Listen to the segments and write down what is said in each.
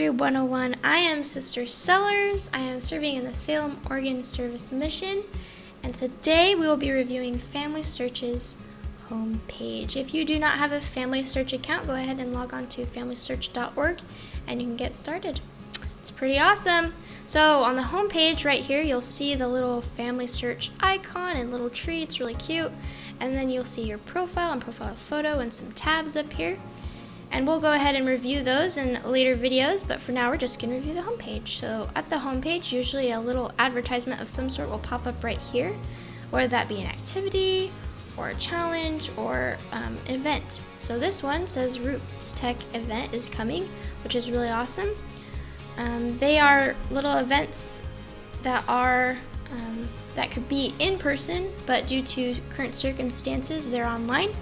Ministry 101. I am Sister Sellers. I am serving in the Salem, Oregon Service Mission, and today we will be reviewing Family Search's homepage. If you do not have a Family Search account, go ahead and log on to familysearch.org and you can get started. It's pretty awesome. So on the homepage right here, you'll see the little Family Search icon and little tree. It's really cute. And then you'll see your profile and profile photo and some tabs up here. And we'll go ahead and review those in later videos, but for now we're just going to review the homepage. So at the homepage, usually a little advertisement of some sort will pop up right here, whether that be an activity or a challenge or an event. So this one says Roots Tech event is coming, which is really awesome. They are little events that are that could be in person, but due to current circumstances, they're online.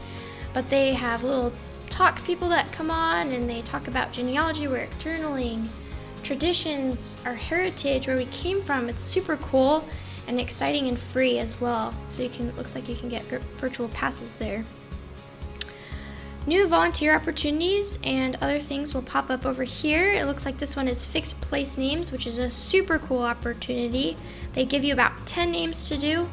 But they have little talk people that come on and they talk about genealogy work, journaling, traditions, our heritage, where we came from. It's super cool and exciting and free as well. So looks like you can get virtual passes there. New volunteer opportunities and other things will pop up over here. It looks like this one is fixed place names, which is a super cool opportunity. They give you about 10 names to do.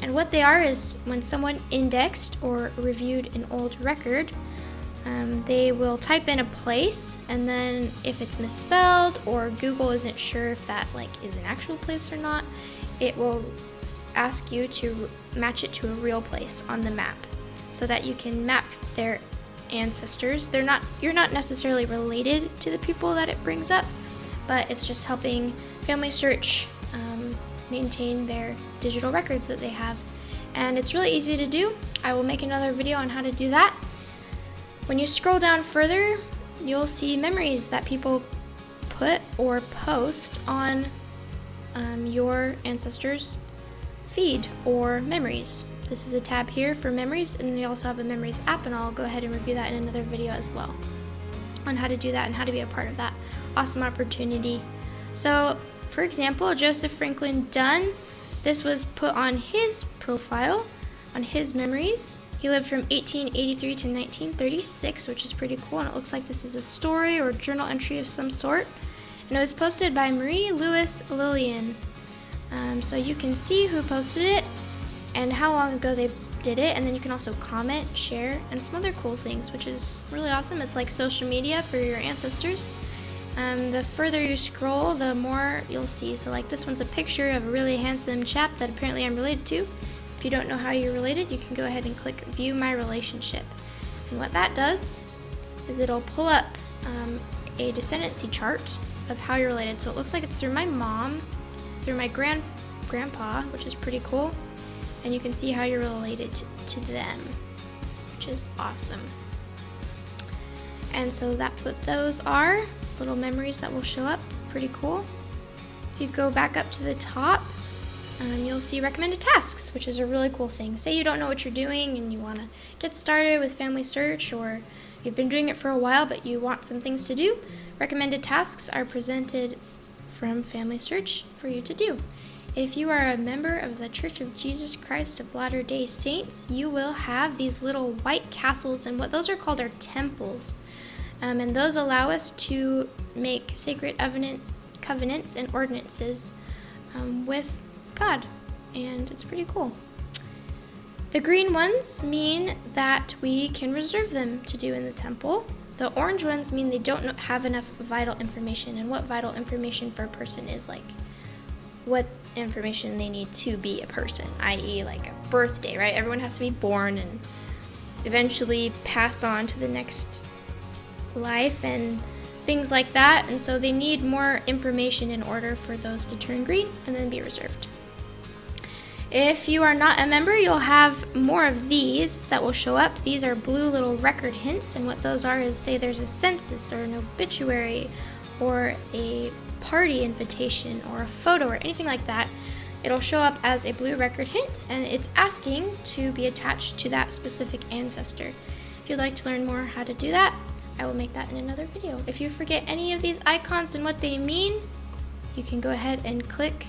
And what they are is when someone indexed or reviewed an old record, they will type in a place, and then if it's misspelled or Google isn't sure if that is an actual place or not, it will ask you to match it to a real place on the map so that you can map their ancestors. You're not necessarily related to the people that it brings up, but it's just helping Family Search maintain their digital records that they have. And it's really easy to do. I will make another video on how to do that. When you scroll down further, you'll see memories that people put or post on your ancestors' feed or memories. This is a tab here for memories, and they also have a memories app, and I'll go ahead and review that in another video as well on how to do that and how to be a part of that awesome opportunity. So for example, Joseph Franklin Dunn, this was put on his profile, on his memories. He lived from 1883 to 1936, which is pretty cool, and it looks like this is a story or journal entry of some sort. And it was posted by Marie Lewis Lillian. So you can see who posted it and how long ago they did it, and then you can also comment, share, and some other cool things, which is really awesome. It's like social media for your ancestors. The further you scroll, the more you'll see. So this one's a picture of a really handsome chap that apparently I'm related to. If you don't know how you're related, you can go ahead and click View My Relationship. And what that does is it'll pull up a descendancy chart of how you're related. So it looks like it's through my mom, through my grandpa, which is pretty cool. And you can see how you're related to them, which is awesome. And so that's what those are. Little memories that will show up. Pretty cool. If you go back up to the top, you'll see recommended tasks, which is a really cool thing. Say you don't know what you're doing and you want to get started with Family Search, or you've been doing it for a while but you want some things to do. Recommended tasks are presented from Family Search for you to do. If you are a member of the Church of Jesus Christ of Latter-day Saints, you will have these little white castles, and what those are called are temples. And those allow us to make sacred covenants and ordinances with God, and it's pretty cool. The green ones mean that we can reserve them to do in the temple. The orange ones mean they don't have enough vital information, and what vital information for a person is what information they need to be a person, i.e. a birthday, right? Everyone has to be born and eventually pass on to the next life and things like that, and so they need more information in order for those to turn green and then be reserved. If you are not a member, you'll have more of these that will show up. These are blue little record hints, and what those are is, say there's a census or an obituary or a party invitation or a photo or anything like that, it'll show up as a blue record hint, and it's asking to be attached to that specific ancestor. If you'd like to learn more how to do that, I will make that in another video. If you forget any of these icons and what they mean, you can go ahead and click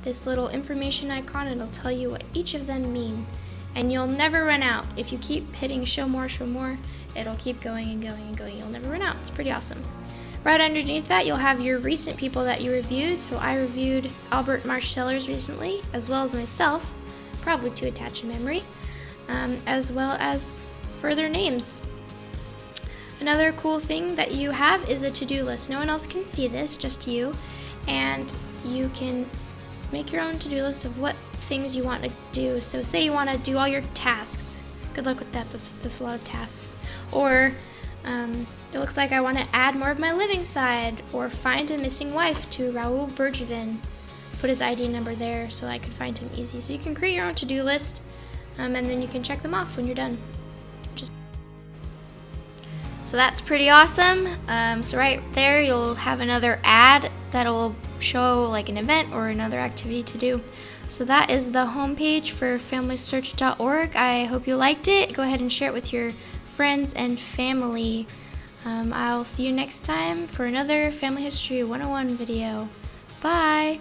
this little information icon and it'll tell you what each of them mean. And you'll never run out. If you keep hitting show more, it'll keep going and going and going. You'll never run out. It's pretty awesome. Right underneath that, you'll have your recent people that you reviewed. So I reviewed Albert Marsh Sellers recently, as well as myself, probably to attach a memory, as well as further names. Another cool thing that you have is a to-do list. No one else can see this, just you, and you can make your own to-do list of what things you want to do. So say you want to do all your tasks. Good luck with that. That's a lot of tasks. Or it looks like I want to add more of my living side, or find a missing wife to Raoul Bergevin. Put his ID number there so I could find him easy. So you can create your own to-do list, and then you can check them off when you're done. So that's pretty awesome. So right there you'll have another ad that'll show like an event or another activity to do. So that is the homepage for FamilySearch.org. I hope you liked it. Go ahead and share it with your friends and family. I'll see you next time for another Family History 101 video. Bye!